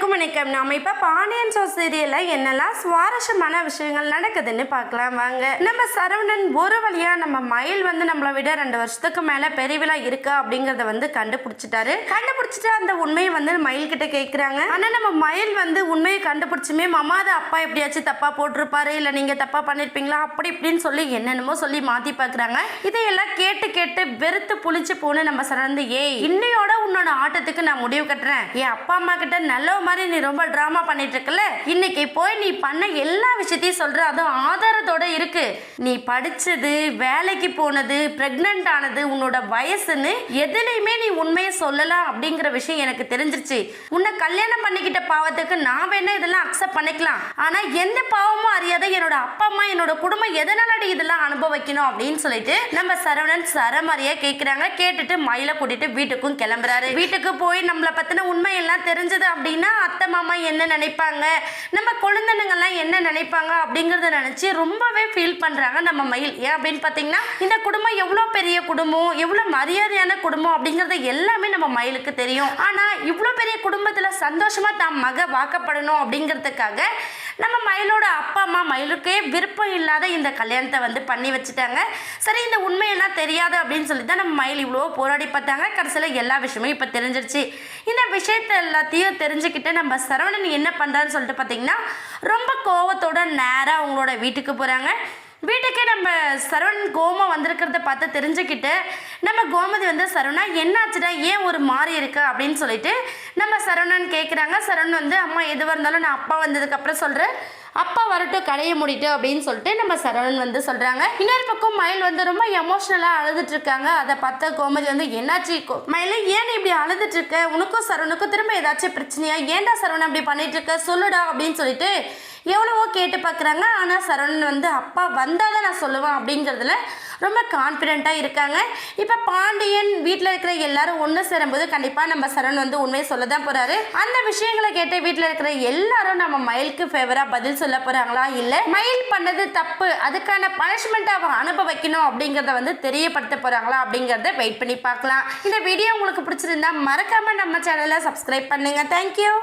அனைவருக்கும் வணக்கம். நாம இப்ப பாண்டியன் ஸ்டோர்ஸ் சீரியல்ல என்னெல்லாம் சுவாரஸ்யமான விஷயங்கள் நடக்குதுன்னு பார்க்கலாம் வாங்க. நம்ம சரவணன் ஒரு வழியா நம்ம மயில் நம்மளை விட 2 வருஷத்துக்கு மேல பெரியவிழா இருக்கா அப்படிங்கறத கண்டுபிடிச்சிட்டாரு. கண்டுபிடிச்சிட்டு அந்த உண்மையை மயில் கிட்ட கேட்கிறாங்க. ஆனா நம்ம மயில் உண்மையை கண்டுபிடிச்சுமே மமாத அப்பா எப்படியாச்சும் தப்பா போட்டிருப்பாரு, இல்ல நீங்க தப்பா பண்ணிருப்பீங்களா அப்படி இப்படின்னு சொல்லி என்னென்னமோ சொல்லி மாத்தி பாக்குறாங்க. இதையெல்லாம் கேட்டு கேட்டு வெறுத்து புளிச்சு போன நம்ம சரவணன் இன்னையோட உன்னோட ஆட்டத்துக்கு நான் முடிவு கட்டுறேன். என் அப்பா அம்மா கிட்ட நல்ல மாதிரி நீ ரொம்ப டிராமா பண்ணிட்டு இருக்கல, இன்னைக்கு போய் நீ பண்ண எல்லா விஷயத்தையும் சொல்ற, அதுவும் ஆதாரத்தோட இருக்கு. நீ படிச்சது, வேலைக்கு போனது, பிரெக்னன்ட் ஆனது, உன்னோட வயசுன்னு எதுலையுமே நீ உண்மையை சொல்லலாம் அப்படிங்கிற விஷயம் எனக்கு தெரிஞ்சிருச்சு. உன்னை கல்யாணம் பண்ணிக்கிட்ட பாவத்துக்கு நான் வேணா இதெல்லாம் அக்செப்ட் பண்ணிக்கலாம். ஆனா எந்த பாவமும் அறியாத என்னோட அப்பா அம்மா என்னோட குடும்பம் எதனால இதெல்லாம் அனுபவிக்கணும் அப்படின்னு சொல்லிட்டு நம்ம சரவணன் சரமாரியா கேட்கிறாங்க. கேட்டுட்டு மயில கூட்டிட்டு வீட்டுக்கும் கிளம்புறாரு. வீட்டுக்கு போய் நம்மளை பத்தின உண்மை எல்லாம் தெரிஞ்சது அப்படின்னா அத்தை மாமா என்ன நினைப்பாங்க, நம்ம குழந்தைங்கள்லாம் என்ன நினைப்பாங்க அப்படிங்கறத நினைச்சு ரொம்பவே ஃபீல் பண்றாங்க நம்ம மயில். ஏன் அப்படின்னு பாத்தீங்கன்னா இந்த குடும்பம் எவ்வளவு பெரிய குடும்பம், எவ்வளவு மரியாதையான குடும்பம் அப்படிங்கறது எல்லாமே நம்ம மயிலுக்கு தெரியும். ஆனா இவ்வளவு பெரிய குடும்பத்துல சந்தோஷமா தான் மக வாக்கப்படணும் அப்படிங்கிறதுக்காக நம்ம மயிலோட அப்பா அம்மா மயிலுக்கே விருப்பம் இல்லாத இந்த கல்யாணத்தை பண்ணி வச்சுட்டாங்க. சரி, இந்த உண்மையெல்லாம் தெரியாது அப்படின்னு சொல்லி தான் நம்ம மயில் இவ்வளோ போராடி பார்த்தாங்க. கடைசியில் எல்லா விஷயமும் இப்போ தெரிஞ்சிருச்சு. இந்த விஷயத்தை எல்லாத்தையும் தெரிஞ்சுக்கிட்டு நம்ம சரவணன் என்ன பண்ணுறான்னு சொல்லிட்டு பார்த்தீங்கன்னா ரொம்ப கோவத்தோட நேராக அவங்களோட வீட்டுக்கு போகிறாங்க. வீட்டுக்கே நம்ம சரவணன் கோமா வந்திருக்கிறத பார்த்து தெரிஞ்சுக்கிட்டு நம்ம கோமதி சரவணா என்னாச்சுடா, ஏன் ஒரு மாறி இருக்கு அப்படின்னு சொல்லிட்டு நம்ம சரவணன் கேட்குறாங்க. சரவணன் அம்மா எதுவாக இருந்தாலும் நான் அப்பா வந்ததுக்கப்புறம் சொல்கிறேன், அப்பா வரட்டும் கடையை முடிட்டு அப்படின்னு சொல்லிட்டு நம்ம சரவணன் சொல்கிறாங்க. இன்னொரு பக்கம் மயில் ரொம்ப எமோஷ்னலாக அழுதுட்டு இருக்காங்க. அதை பார்த்த கோமதி என்னாச்சு மயில், ஏன் இப்படி அழுதுட்டு இருக்க, உனக்கும் சரவணுக்கும் திரும்ப ஏதாச்சும் பிரச்சனையா, ஏன்டா சரவணன் அப்படி பண்ணிட்டு இருக்க சொல்லுடா அப்படின்னு சொல்லிட்டு எவ்வளவோ கேட்டு பார்க்குறாங்க. ஆனால் சரவணன் அப்பா வந்தால் தான் நான் சொல்லுவேன் அப்படிங்கிறதுல ரொம்ப கான்ஃபிடென்ட்டாக இருக்காங்க. இப்போ பாண்டியன் வீட்டில் இருக்கிற எல்லாரும் ஒன்று சேரும்போது கண்டிப்பாக நம்ம சரவணன் உண்மையை சொல்ல தான் போகிறாரு. அந்த விஷயங்களை கேட்டு வீட்டில் இருக்கிற எல்லாரும் நம்ம மயிலுக்கு ஃபேவராக பதில் சொல்ல போகிறாங்களா, இல்லை மயில் பண்ணது தப்பு அதுக்கான பனிஷ்மெண்ட் அவங்க அனுபவிக்கணும் அப்படிங்கிறத தெரியப்படுத்த போகிறாங்களா அப்படிங்கிறத வெயிட் பண்ணி பார்க்கலாம். இந்த வீடியோ உங்களுக்கு பிடிச்சிருந்தா மறக்காமல் நம்ம சேனலை சப்ஸ்கிரைப் பண்ணுங்கள். தேங்க்யூ.